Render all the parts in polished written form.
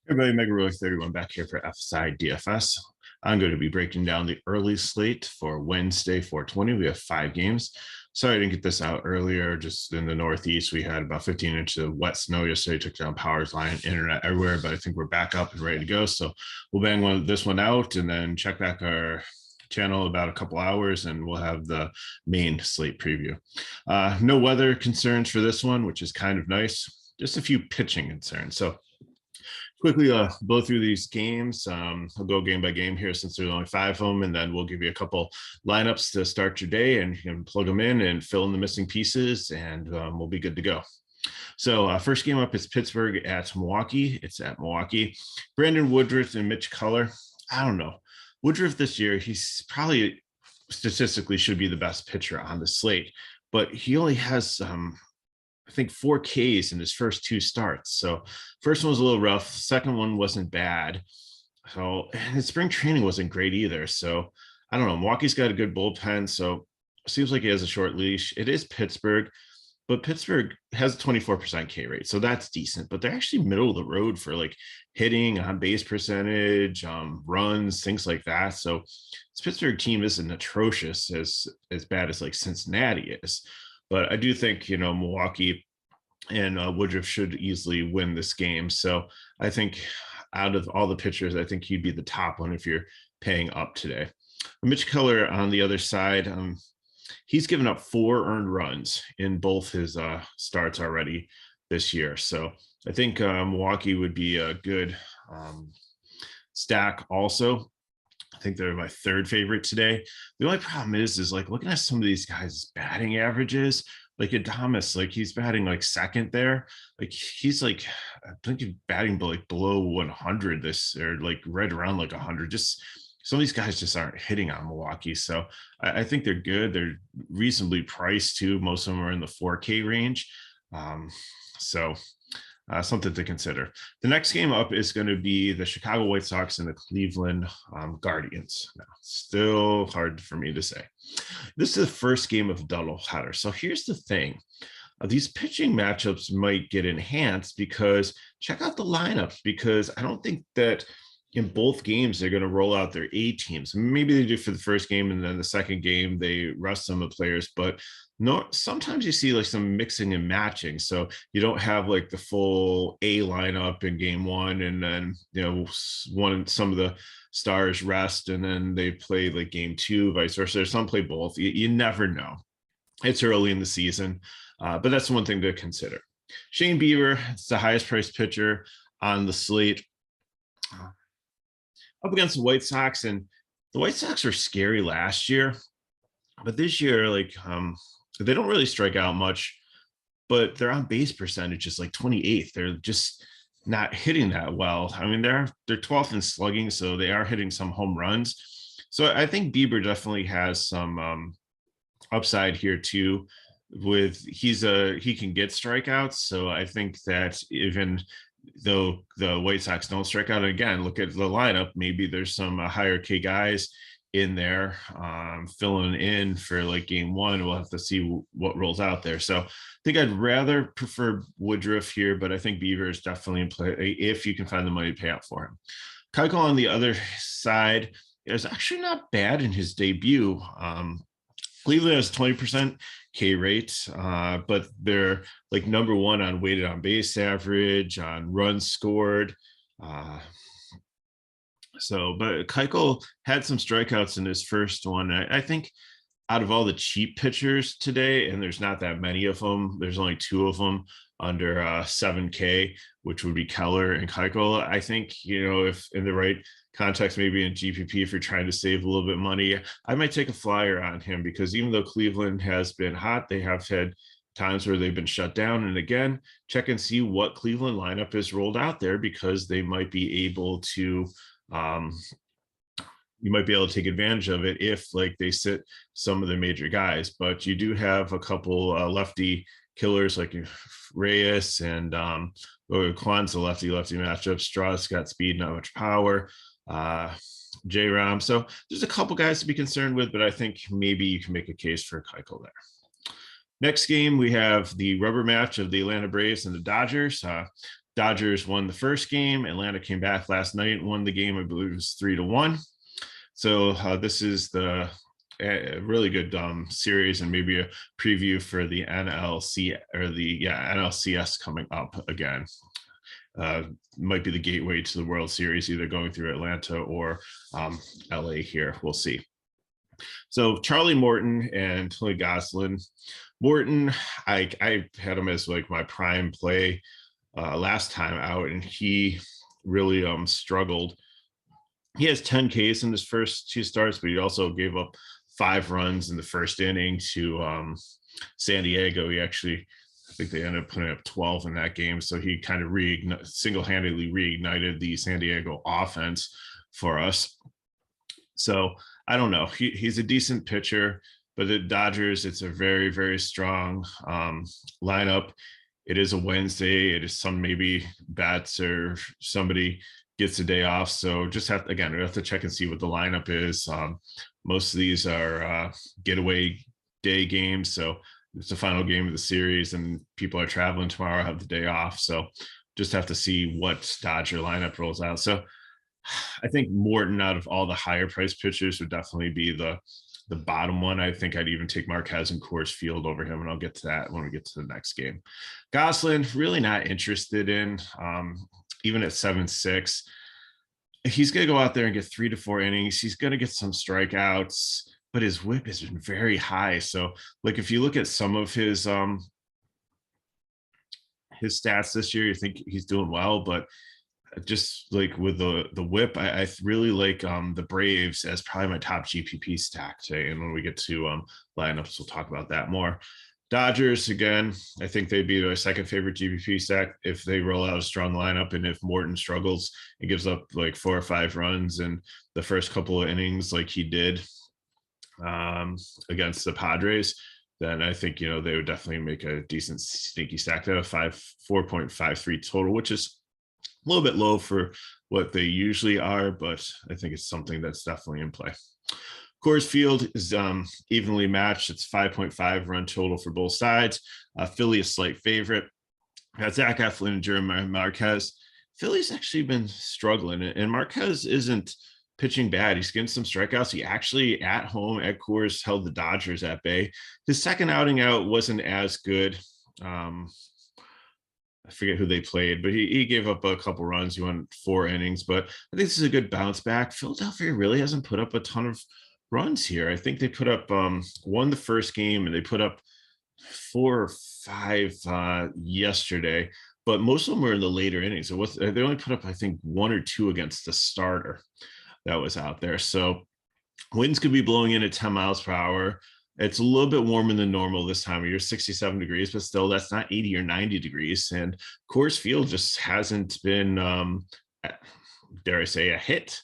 Hey everybody, Mega Roy 31 back here for FSi DFS. I'm going to be breaking down the early slate for Wednesday, 420. We have 5 games. Sorry I didn't get this out earlier. Just in the Northeast, we had about 15 inches of wet snow yesterday. Took down power line, internet everywhere, but I think we're back up and ready to go. So we'll bang this one out and then check back our channel about a couple hours and we'll have the main slate preview. No weather concerns for this one, which is kind of nice. Just a few pitching concerns. So quickly blow through these games. I'll go game by game here since there's only 5 of them, and then we'll give you a couple lineups to start your day, and you can plug them in and fill in the missing pieces, and we'll be good to go. So first game up is Pittsburgh at Milwaukee. It's at Milwaukee. Brandon Woodruff and Mitch Keller. I don't know. Woodruff this year, he's probably statistically should be the best pitcher on the slate, but he only has I think 4 Ks in his first 2 starts. So first one was a little rough. Second one wasn't bad. So his spring training wasn't great either. So I don't know. Milwaukee's got a good bullpen. So it seems like he has a short leash. It is Pittsburgh, but Pittsburgh has a 24% K rate. So that's decent, but they're actually middle of the road for like hitting, on base percentage, runs, things like that. So this Pittsburgh team isn't atrocious as bad as like Cincinnati is. But I do think, Milwaukee and Woodruff should easily win this game. So I think out of all the pitchers, I think he'd be the top one if you're paying up today. Mitch Keller on the other side, he's given up 4 earned runs in both his starts already this year. So I think Milwaukee would be a good stack also. I think they're my 3rd favorite today. The only problem is like looking at some of these guys' batting averages, like Adames, like he's batting like 2nd there. Like he's like, I think he's batting below 100 this, or like right around like 100. Just some of these guys just aren't hitting on Milwaukee. So I think they're good. They're reasonably priced too. Most of them are in the 4K range. Something to consider. The next game up is going to be the Chicago White Sox and the Cleveland Guardians. Now, still hard for me to say. This is the first game of doubleheader. So here's the thing. These pitching matchups might get enhanced because check out the lineups, because I don't think that in both games they're going to roll out their A teams. Maybe they do for the first game, and then the second game they rest some of the players, but no, sometimes you see like some mixing and matching. So you don't have like the full A lineup in game 1, and then some of the stars rest and then they play like game 2, vice versa. Some play both. You never know. It's early in the season, but that's one thing to consider. Shane Bieber is the highest priced pitcher on the slate, up against the White Sox, and the White Sox were scary last year, but this year, like they don't really strike out much, but their on base percentage is like 28th. They're just not hitting that well. I mean, they're 12th in slugging, so they are hitting some home runs. So I think Bieber definitely has some upside here too. He can get strikeouts, so I think that even though the White Sox don't strike out, and again, look at the lineup, maybe there's some higher K guys in there filling in for like game 1. We'll have to see what rolls out there. So I think I'd rather prefer Woodruff here, but I think Bieber is definitely in play if you can find the money to pay out for him. Keuchel on the other side is actually not bad in his debut. Cleveland has 20% K rate, but they're like number 1 on weighted on base average, on runs scored. But Keuchel had some strikeouts in his first one. I think out of all the cheap pitchers today, and there's not that many of them, there's only 2 of them under 7K, which would be Keller and Keuchel. I think, if in the right context, maybe in GPP, if you're trying to save a little bit of money, I might take a flyer on him, because even though Cleveland has been hot, they have had times where they've been shut down. And again, check and see what Cleveland lineup is rolled out there, because they might be able to you might be able to take advantage of it if like they sit some of the major guys. But you do have a couple lefty killers like Reyes and Kwan's a lefty matchup. Straw's got speed, not much power. J-Ram. So there's a couple guys to be concerned with, but I think maybe you can make a case for Keuchel there. Next game, we have the rubber match of the Atlanta Braves and the Dodgers. Dodgers won the first game. Atlanta came back last night and won the game. I believe it was 3-1. So this is the really good series, and maybe a preview for the NLC or the NLCS coming up again. Might be the gateway to the World Series, either going through Atlanta or LA here. We'll see. So Charlie Morton and Tony Gonsolin. Morton, I had him as like my prime play last time out, and he really struggled. He has 10 Ks in his first 2 starts, but he also gave up 5 runs in the first inning to San Diego. He actually, I think they ended up putting up 12 in that game. So he kind of single-handedly reignited the San Diego offense for us. So I don't know. He's a decent pitcher, but the Dodgers, it's a very, very strong lineup. It is a Wednesday. It is some maybe bats or somebody gets a day off. So just we have to check and see what the lineup is. Most of these are getaway day games. So it's the final game of the series and people are traveling tomorrow, have the day off. So just have to see what Dodger lineup rolls out. So I think Morton, out of all the higher price pitchers, would definitely be the bottom one. I think I'd even take Marquez and Coors Field over him, and I'll get to that when we get to the next game. Gonsolin, really not interested in, even at 7-6. He's going to go out there and get 3 to 4 innings. He's going to get some strikeouts, but his whip has been very high. So, like, if you look at some of his stats this year, you think he's doing well, but just like with the whip, I really like the Braves as probably my top GPP stack today. And when we get to lineups, we'll talk about that more. Dodgers, again, I think they'd be my second favorite GPP stack if they roll out a strong lineup. And if Morton struggles and gives up like 4 or 5 runs in the first couple of innings like he did against the Padres, then I think, they would definitely make a decent sneaky stack. They have 4.53 total, which is a little bit low for what they usually are, but I think it's something that's definitely in play. Coors Field is evenly matched. It's 5.5 run total for both sides. Philly, a slight favorite. Got Zach Eflin and Jeremiah Marquez. Philly's actually been struggling, and Marquez isn't pitching bad. He's getting some strikeouts. He actually, at home at Coors, held the Dodgers at bay. His second outing out wasn't as good. I forget who they played, but he gave up a couple runs. He went 4 innings, but I think this is a good bounce back. Philadelphia really hasn't put up a ton of runs here. I think they put up won the first game, and they put up 4 or 5 yesterday, but most of them were in the later innings. They only put up, I think, 1 or 2 against the starter that was out there. So winds could be blowing in at 10 miles per hour. It's a little bit warmer than normal this time of year, 67 degrees, but still that's not 80 or 90 degrees. And Coors Field just hasn't been, dare I say, a hit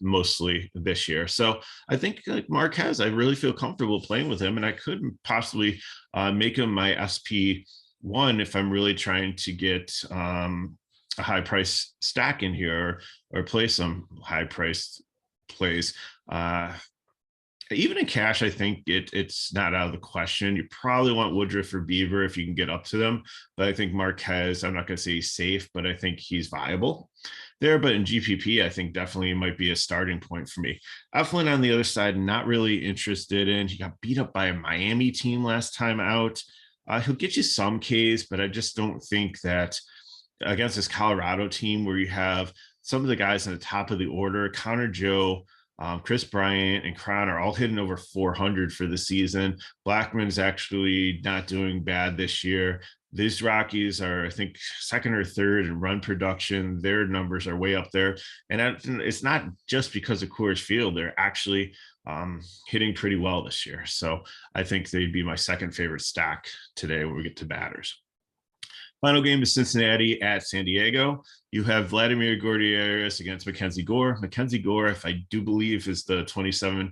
mostly this year. So I think like Marquez, I really feel comfortable playing with him, and I could possibly make him my SP1 if I'm really trying to get a high price stack in here or play some high priced plays. Even in cash, I think it's not out of the question. You probably want Woodruff or Beaver if you can get up to them. But I think Marquez, I'm not going to say he's safe, but I think he's viable there. But in GPP, I think definitely might be a starting point for me. Eflin on the other side, not really interested in. He got beat up by a Miami team last time out. He'll get you some Ks, but I just don't think that against this Colorado team where you have some of the guys in the top of the order, Connor Joe, Chris Bryant and Cron are all hitting over 400 for the season. Blackman's actually not doing bad this year. These Rockies are, I think, second or third in run production. Their numbers are way up there. And it's not just because of Coors Field. They're actually hitting pretty well this year. So I think they'd be my second favorite stack today when we get to batters. Final game is Cincinnati at San Diego. You have Vladimir Gutierrez against Mackenzie Gore. Mackenzie Gore, if I do believe, is the 27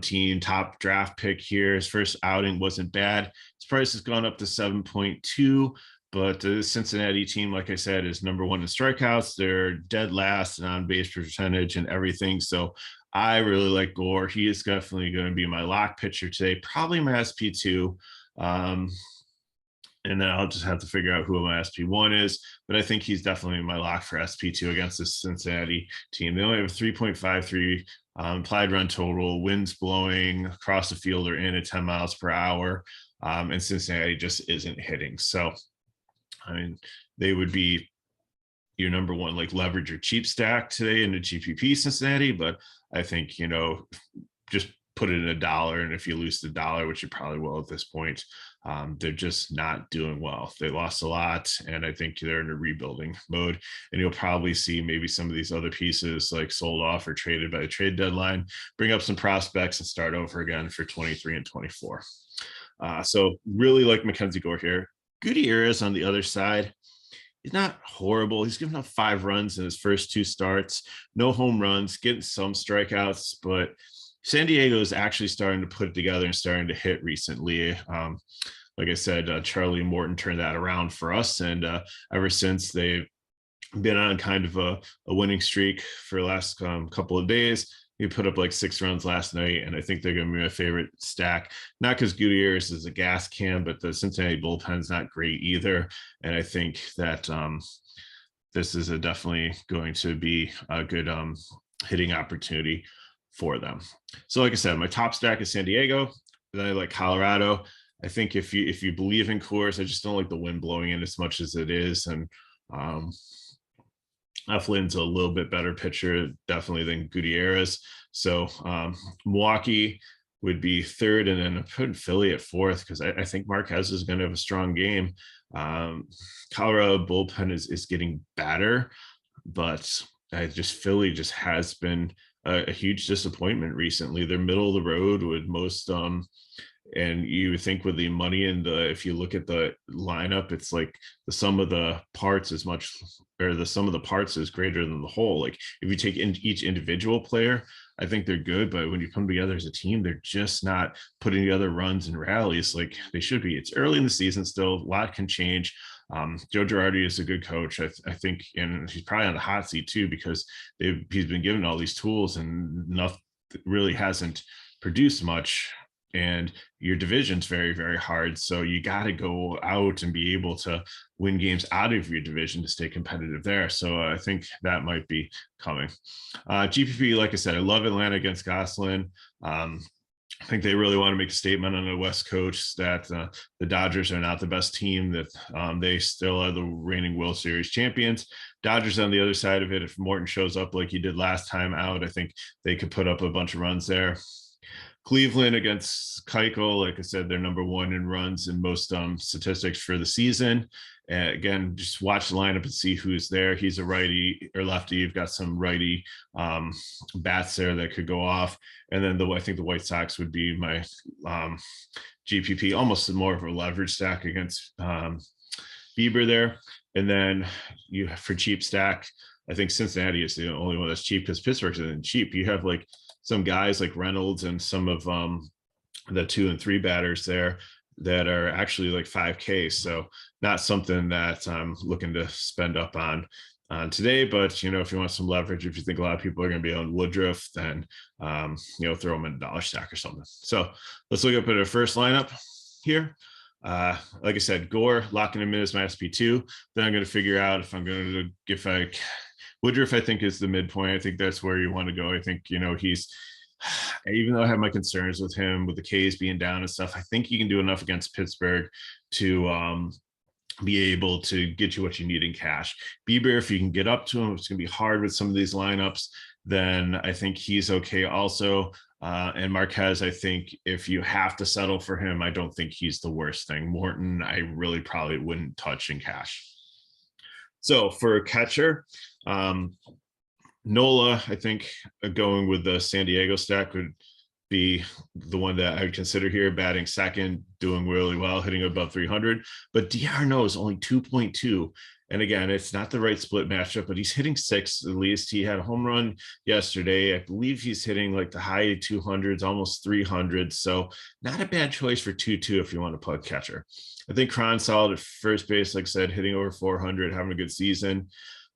team top draft pick here. His first outing wasn't bad. His price has gone up to 7.2, but the Cincinnati team, like I said, is number 1 in strikeouts. They're dead last in on-base percentage and everything. So I really like Gore. He is definitely going to be my lock pitcher today, probably my SP2. And then I'll just have to figure out who my SP1 is. But I think he's definitely my lock for SP2 against this Cincinnati team. They only have a 3.53 implied run total, winds blowing across the field or in at 10 miles per hour. And Cincinnati just isn't hitting. So, I mean, they would be your number one, like leverage or cheap stack today in the GPP Cincinnati. But I think, just put it in $1. And if you lose the dollar, which you probably will at this point, they're just not doing well. They lost a lot, and I think they're in a rebuilding mode. And you'll probably see maybe some of these other pieces like sold off or traded by the trade deadline, bring up some prospects and start over again for 23 and 24. So really like Mackenzie Gore here. Gutierrez on the other side. He's not horrible. He's given up 5 runs in his first 2 starts, no home runs, getting some strikeouts, but San Diego is actually starting to put it together and starting to hit recently. Like I said, Charlie Morton turned that around for us. And ever since, they've been on kind of a winning streak for the last couple of days. He put up like 6 runs last night, and I think they're going to be my favorite stack. Not because Gutierrez is a gas can, but the Cincinnati bullpen's not great either. And I think that this is definitely going to be a good hitting opportunity for them. So like I said, my top stack is San Diego. Then I like Colorado. I think if you believe in Coors, I just don't like the wind blowing in as much as it is. And Eflin's a little bit better pitcher, definitely, than Gutierrez. So Milwaukee would be 3rd, and then I'm putting Philly at 4th because I think Marquez is going to have a strong game. Colorado bullpen is getting better, but Philly just has been a huge disappointment recently. They're middle of the road with most, and you would think with the money if you look at the lineup, it's like the sum of the parts is the sum of the parts is greater than the whole. Like if you take each individual player, I think they're good, but when you come together as a team, they're just not putting together runs and rallies like they should be. It's early in the season still, a lot can change. Joe Girardi is a good coach, I think, and he's probably on the hot seat too because he's been given all these tools and nothing really hasn't produced much. And your division's very, very hard, so you got to go out and be able to win games out of your division to stay competitive there. So I think that might be coming. GPP, like I said, I love Atlanta against Goslin. I think they really want to make a statement on the West Coast that the Dodgers are not the best team, that they still are the reigning World Series champions. Dodgers on the other side of it, if Morton shows up like he did last time out, I think they could put up a bunch of runs there. Cleveland against Keuchel, like I said, they're number 1 in runs in most statistics for the season. And again, just watch the lineup and see who's there. He's a righty or lefty. You've got some righty bats there that could go off. And then I think the White Sox would be my GPP, almost more of a leverage stack against Bieber there. And then for cheap stack, I think Cincinnati is the only one that's cheap because Pittsburgh isn't cheap. You have like some guys like Reynolds and some of the 2 and 3 batters there that are actually like 5K. So not something that I'm looking to spend up on today, but if you want some leverage, if you think a lot of people are going to be on Woodruff, then throw them in a $1 stack or something. So let's look up at our first lineup here. Like I said, Gore, locking him in as my SP2. Then I'm going to figure out if I'm going to Woodruff, I think, is the midpoint. I think that's where you want to go. I think, he's, even though I have my concerns with him, with the K's being down and stuff, I think he can do enough against Pittsburgh to be able to get you what you need in cash. Bieber, if you can get up to him, it's going to be hard with some of these lineups, then I think he's okay also. And Marquez, I think if you have to settle for him, I don't think he's the worst thing. Morton, I really probably wouldn't touch in cash. So for catcher, Nola, I think going with the San Diego stack would be the one that I would consider here, batting second, doing really well, hitting above 300. But d'Arnaud is only 2.2. And again, it's not the right split matchup, but he's hitting 6 at least. He had a home run yesterday. I believe he's hitting like the high 200s, almost 300. So not a bad choice for 2-2 if you want to plug catcher. I think Cron's solid at first base, like I said, hitting over 400, having a good season.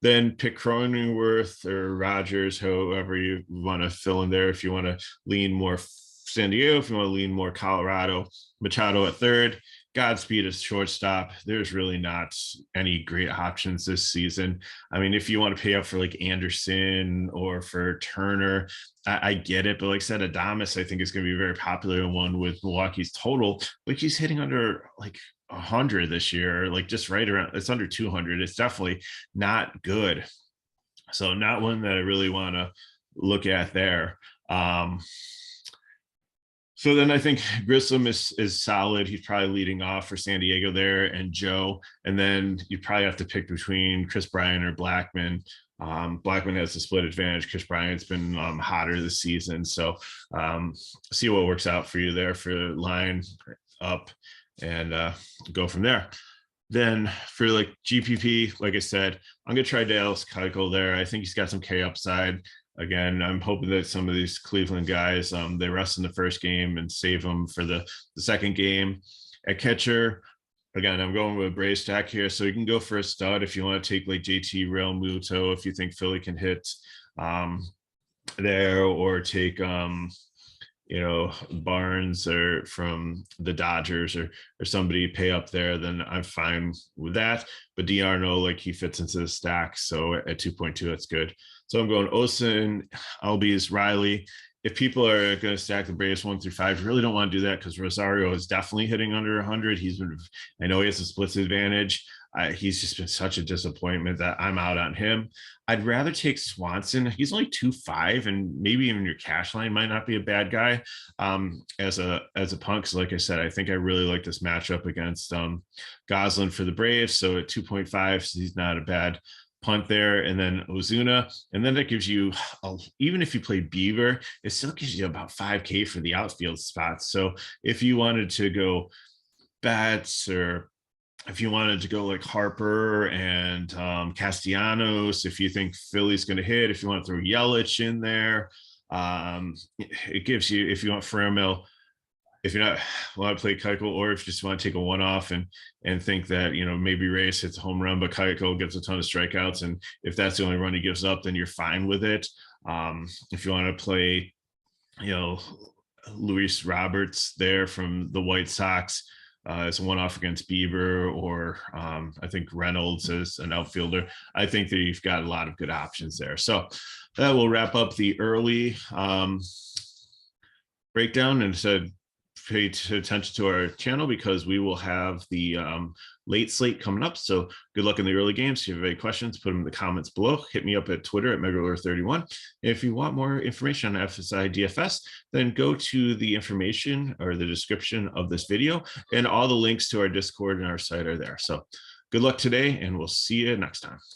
Then pick Cronenworth or Rogers, however you want to fill in there. If you want to lean more San Diego, if you want to lean more Colorado, Machado at third, Godspeed as shortstop. There's really not any great options this season. I mean, if you want to pay up for like Anderson or for Turner, I get it. But like I said, Adames, I think is going to be a very popular one with Milwaukee's total. Like he's hitting under like 100 this year, like just right around, it's under 200. It's definitely not good. So not one that I really want to look at there. So then I think Grissom is solid. He's probably leading off for San Diego there, and Joe. And then you probably have to pick between Chris Bryant or Blackman. Blackman has the split advantage. Chris Bryant's been hotter this season. So see what works out for you there for line up and go from there. Then for like GPP, like I said, I'm going to try Dallas Keuchel there. I think he's got some K upside. Again, I'm hoping that some of these Cleveland guys, they rest in the first game and save them for the second game. At catcher, again, I'm going with a Braves stack here. So you can go for a stud if you want to take like JT Realmuto, if you think Philly can hit there, or take, Barnes or from the Dodgers or somebody pay up there, then I'm fine with that. But DiArno, like he fits into the stack. So at 2.2, that's good. So I'm going Olsen, Albies, Riley. If people are going to stack the Braves 1 through 5, you really don't want to do that because Rosario is definitely hitting under 100. I know he has a splits advantage. He's just been such a disappointment that I'm out on him. I'd rather take Swanson. He's only 2.5, and maybe even your cash line might not be a bad guy as a punt. Because like I said, I think I really like this matchup against Goslin for the Braves. So at 2.5, so he's not a bad punt there. And then Ozuna, and then that gives you, even if you play Beaver, it still gives you about 5K for the outfield spots. So if you wanted to go Bats, or if you wanted to go like Harper and Castellanos, if you think Philly's going to hit, if you want to throw Yelich in there, it gives you, if you want Franmil, if you're not want to play Keuchel, or if you just want to take a one-off and think that, maybe Reyes hits a home run, but Keuchel gets a ton of strikeouts, and if that's the only run he gives up, then you're fine with it. If you want to play, Luis Roberts there from the White Sox as a one-off against Bieber, or I think Reynolds as an outfielder, I think that you've got a lot of good options there. So that will wrap up the early breakdown, and said pay attention to our channel because we will have the late slate coming up. So good luck in the early games. If you have any questions, put them in the comments below. Hit me up at Twitter at Megalore31. If you want more information on FSi DFS, then go to the information or the description of this video, and all the links to our Discord and our site are there. So good luck today, and we'll see you next time.